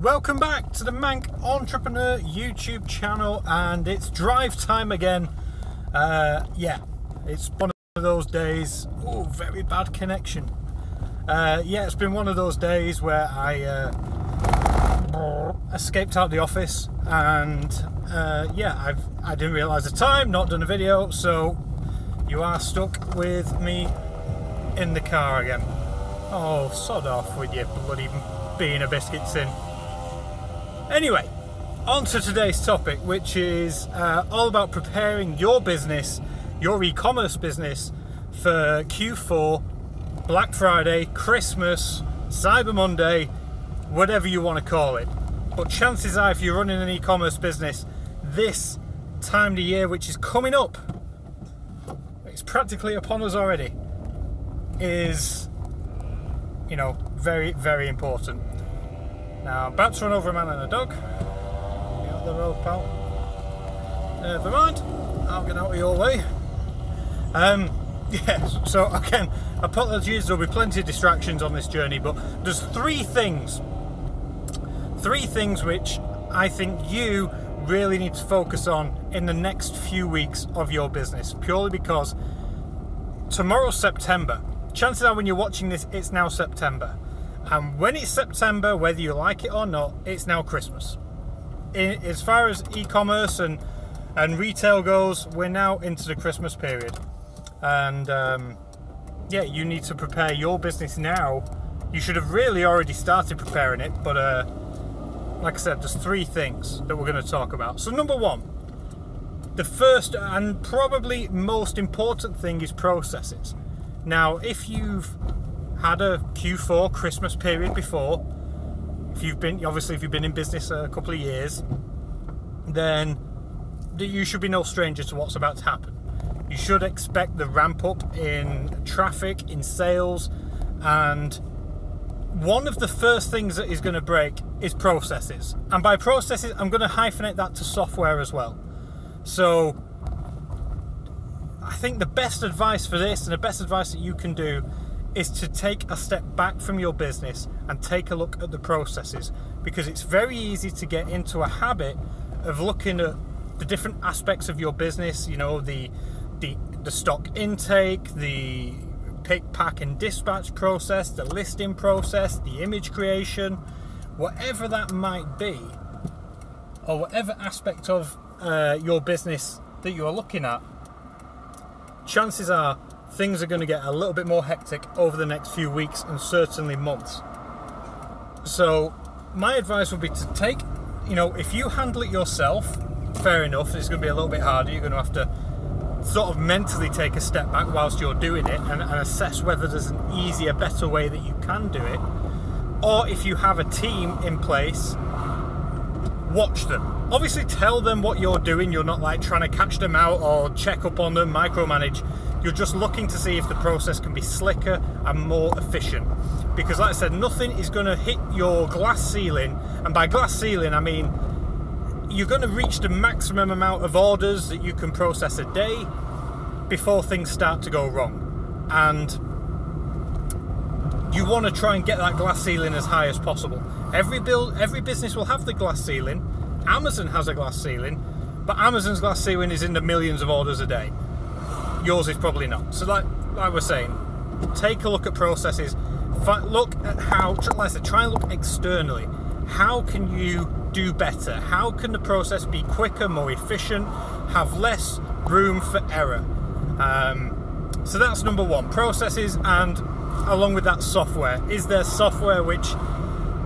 Welcome back to the Manc Entrepreneur YouTube channel, and it's drive time again. Yeah, it's one of those days. Oh, very bad connection. Yeah, it's been one of those days where I escaped out the office, and yeah, I didn't realise the time, not done a video, so you are stuck with me in the car again. Oh, sod off with your bloody being a biscuit tin. Anyway, on to today's topic, which is all about preparing your business, your e-commerce business, for Q4, Black Friday, Christmas, Cyber Monday, whatever you want to call it. But chances are, if you're running an e-commerce business, this time of the year, which is coming up, it's practically upon us already, is, you know, very, very important. Now, I'm about to run over a man and a dog. Get out the road, pal. Never mind, I'll get out of your way. Yeah, so again, apologies, there'll be plenty of distractions on this journey, but there's three things which I think you really need to focus on in the next few weeks of your business, purely because tomorrow's September. Chances are when you're watching this, it's now September. And when it's September, whether you like it or not, it's now Christmas. As far as e-commerce and retail goes, we're now into the Christmas period. And yeah, you need to prepare your business now. You should have really already started preparing it, but like I said, there's three things that we're going to talk about. So number one, the first and probably most important thing is processes. Now, if you've had a Q4 Christmas period before, if you've been in business a couple of years, then you should be no stranger to what's about to happen. You should expect the ramp up in traffic, in sales, and one of the first things that is going to break is processes. And by processes, I'm going to hyphenate that to software as well. So I think the best advice for this, and the best advice that you can do, is to take a step back from your business and take a look at the processes, because it's very easy to get into a habit of looking at the different aspects of your business, you know, the stock intake, the pick, pack and dispatch process, the listing process, the image creation, whatever that might be, or whatever aspect of your business that you are looking at. Chances are things are going to get a little bit more hectic over the next few weeks and certainly months. So my advice would be to take, you know, if you handle it yourself, fair enough, it's going to be a little bit harder. You're going to have to sort of mentally take a step back whilst you're doing it and assess whether there's an easier, better way that you can do it. Or if you have a team in place, watch them. Obviously tell them what you're doing. You're not like trying to catch them out or check up on them, micromanage. You're just looking to see if the process can be slicker and more efficient. Because like I said, nothing is going to hit your glass ceiling. And by glass ceiling, I mean you're going to reach the maximum amount of orders that you can process a day before things start to go wrong. And you want to try and get that glass ceiling as high as possible. Every business will have the glass ceiling. Amazon has a glass ceiling, but Amazon's glass ceiling is in the millions of orders a day. Yours is probably not. So like we're saying, take a look at processes. Look at how, like I said, try and look externally. How can you do better? How can the process be quicker, more efficient, have less room for error? So that's number one, processes, and along with that, software. Is there software which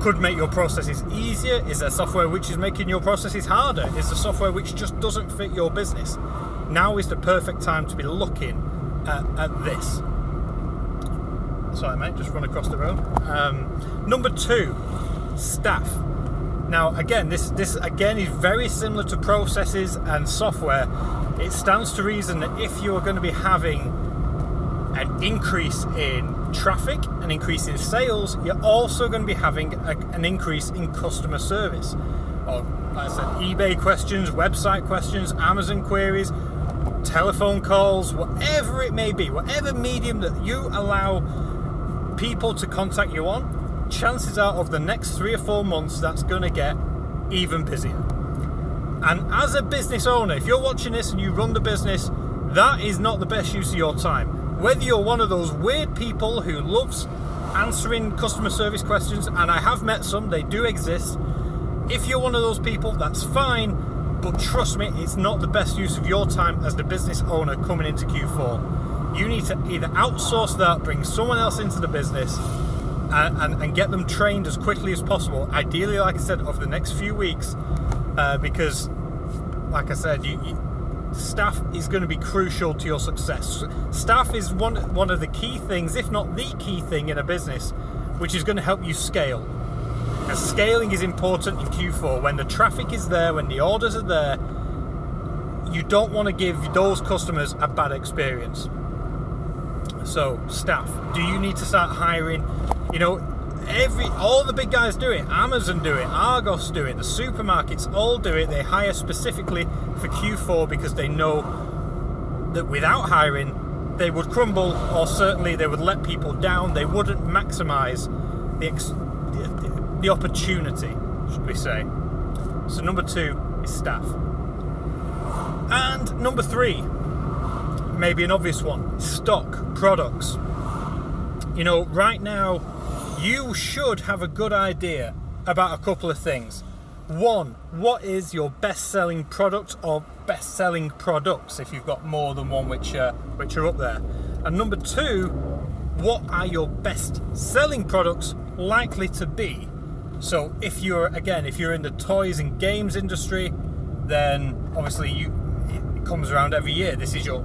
could make your processes easier? Is there software which is making your processes harder? Is there software which just doesn't fit your business? Now is the perfect time to be looking at this. Sorry mate, just run across the road. Number two, staff. Now again, this again is very similar to processes and software. It stands to reason that if you are going to be having an increase in traffic, an increase in sales, you're also going to be having an increase in customer service. Or, like I said, eBay questions, website questions, Amazon queries, telephone calls, whatever it may be, whatever medium that you allow people to contact you on, chances are over the next 3 or 4 months that's going to get even busier. And as a business owner, if you're watching this and you run the business, that is not the best use of your time. Whether you're one of those weird people who loves answering customer service questions, and I have met some, they do exist. If you're one of those people, that's fine, but trust me, it's not the best use of your time as the business owner coming into Q4. You need to either outsource that, bring someone else into the business, and get them trained as quickly as possible. Ideally, like I said, over the next few weeks, because, like I said, staff is going to be crucial to your success. Staff is one of the key things, if not the key thing in a business, which is going to help you scale. And scaling is important in Q4. When the traffic is there, when the orders are there, you don't want to give those customers a bad experience. So, staff, do you need to start hiring? You know, all the big guys do it. Amazon do it, Argos do it, the supermarkets all do it. They hire specifically for Q4 because they know that without hiring, they would crumble, or certainly they would let people down. They wouldn't maximize the opportunity, should we say. So number 2 is staff. And number 3, maybe an obvious one, stock products. You know, right now, you should have a good idea about a couple of things. One, what is your best-selling product or best-selling products, if you've got more than one which are up there. And number 2, what are your best-selling products likely to be? So if you're in the toys and games industry, then obviously it comes around every year. This is your,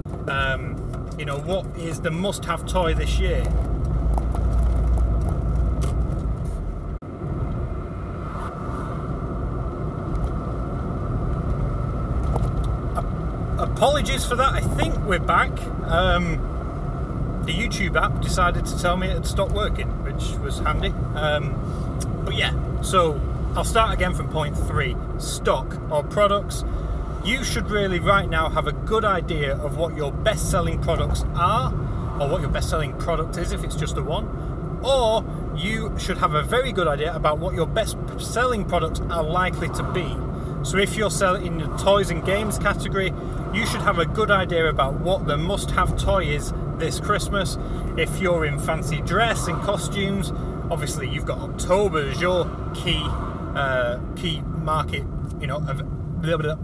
you know, what is the must-have toy this year? Apologies for that, I think we're back. The YouTube app decided to tell me it had stopped working, which was handy. But yeah, so I'll start again from point 3, stock or products. You should really right now have a good idea of what your best-selling products are, or what your best-selling product is if it's just the one, or you should have a very good idea about what your best-selling products are likely to be. So if you're selling in the toys and games category, you should have a good idea about what the must-have toy is this Christmas. If you're in fancy dress and costumes, obviously you've got October as your key market, you know,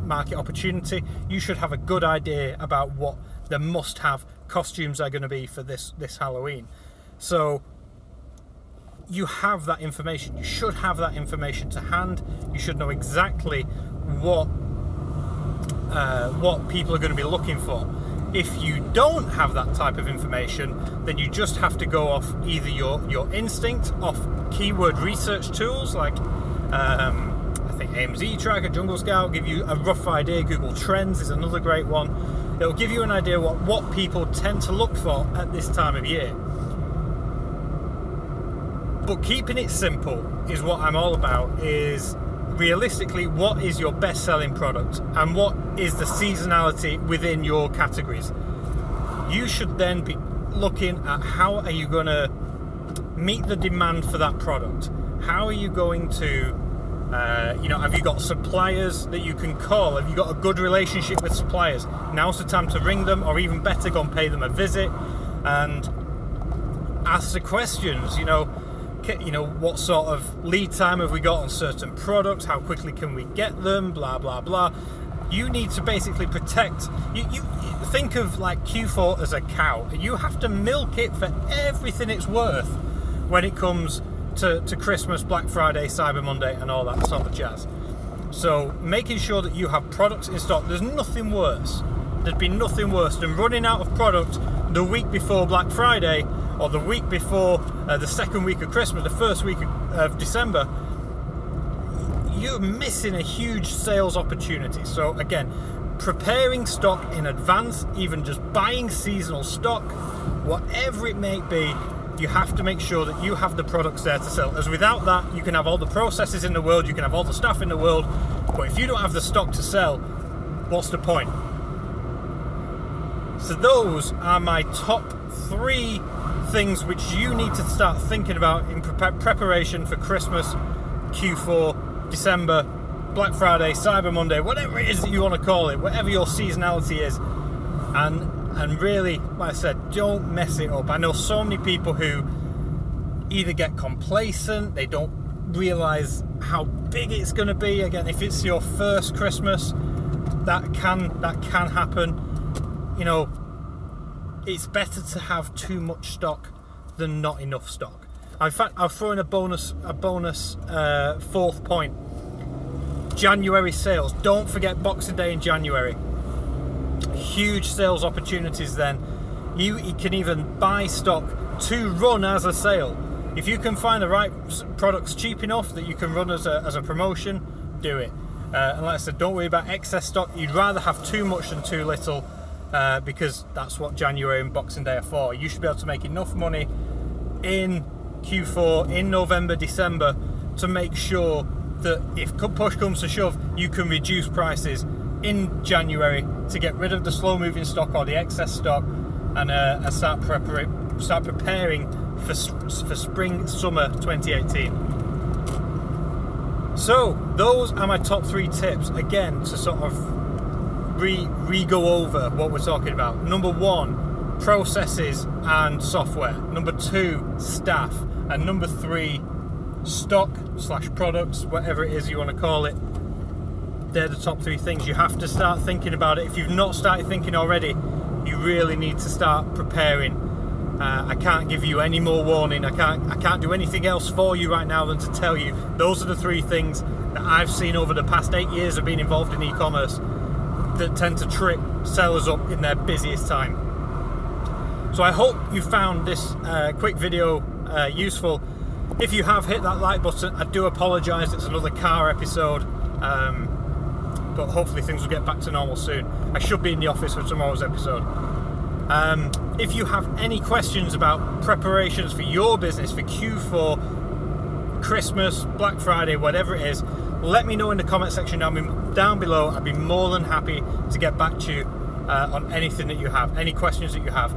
market opportunity. You should have a good idea about what the must-have costumes are going to be for this Halloween. So you have that information. You should have that information to hand. You should know exactly what people are going to be looking for. If you don't have that type of information, then you just have to go off either your instinct, off keyword research tools like I think AMZ Tracker, Jungle Scout give you a rough idea. Google Trends is another great one. It'll give you an idea what people tend to look for at this time of year. But keeping it simple is what I'm all about. Is realistically, what is your best-selling product and what is the seasonality within your categories? You should then be looking at how are you going to meet the demand for that product. How are you going to, you know, have you got suppliers that you can call? Have you got a good relationship with suppliers? Now's the time to ring them, or even better, go and pay them a visit and ask the questions. You know, what sort of lead time have we got on certain products? How quickly can we get them? Blah, blah, blah. You need to basically protect. You think of like Q4 as a cow. You have to milk it for everything it's worth when it comes to Christmas, Black Friday, Cyber Monday, and all that sort of jazz. So making sure that you have products in stock. There's nothing worse. There'd be nothing worse than running out of product the week before Black Friday, or the week before the second week of Christmas, the first week of December. You're missing a huge sales opportunity. So again, preparing stock in advance, even just buying seasonal stock, whatever it may be, you have to make sure that you have the products there to sell. As without that, you can have all the processes in the world, you can have all the stuff in the world, but if you don't have the stock to sell, what's the point? So those are my top 3 things which you need to start thinking about in preparation for Christmas, Q4, December, Black Friday, Cyber Monday, whatever it is that you want to call it, whatever your seasonality is. And really, like I said, don't mess it up. I know so many people who either get complacent, they don't realize how big it's going to be. Again, if it's your first Christmas, that can happen. You know, it's better to have too much stock than not enough stock. In fact, I'll throw in a bonus fourth point. January sales. Don't forget Boxing Day in January. Huge sales opportunities then. You can even buy stock to run as a sale. If you can find the right products cheap enough that you can run as a promotion, do it. And like I said, don't worry about excess stock. You'd rather have too much than too little, because that's what January and Boxing Day are for. You should be able to make enough money in Q4, in November, December, to make sure that if push comes to shove, you can reduce prices in January to get rid of the slow moving stock or the excess stock, and start preparing for spring summer 2018. So those are my top 3 tips, again, to sort of re-go over what we're talking about. Number 1, processes and software. Number 2, staff. And number 3, stock / products, whatever it is you want to call it. They're the top 3 things. You have to start thinking about it. If you've not started thinking already, you really need to start preparing. I can't give you any more warning. I can't do anything else for you right now than to tell you those are the 3 things that I've seen over the past 8 years of being involved in e-commerce that tend to trip sellers up in their busiest time. So I hope you found this quick video useful. If you have, hit that like button. I do apologise, it's another car episode, but hopefully things will get back to normal soon. I should be in the office for tomorrow's episode. If you have any questions about preparations for your business for Q4, Christmas, Black Friday, whatever it is, let me know in the comment section down below. I'd be more than happy to get back to you on anything that you have, any questions that you have.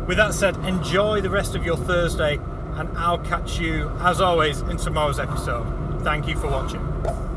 With that said, enjoy the rest of your Thursday, and I'll catch you, as always, in tomorrow's episode. Thank you for watching.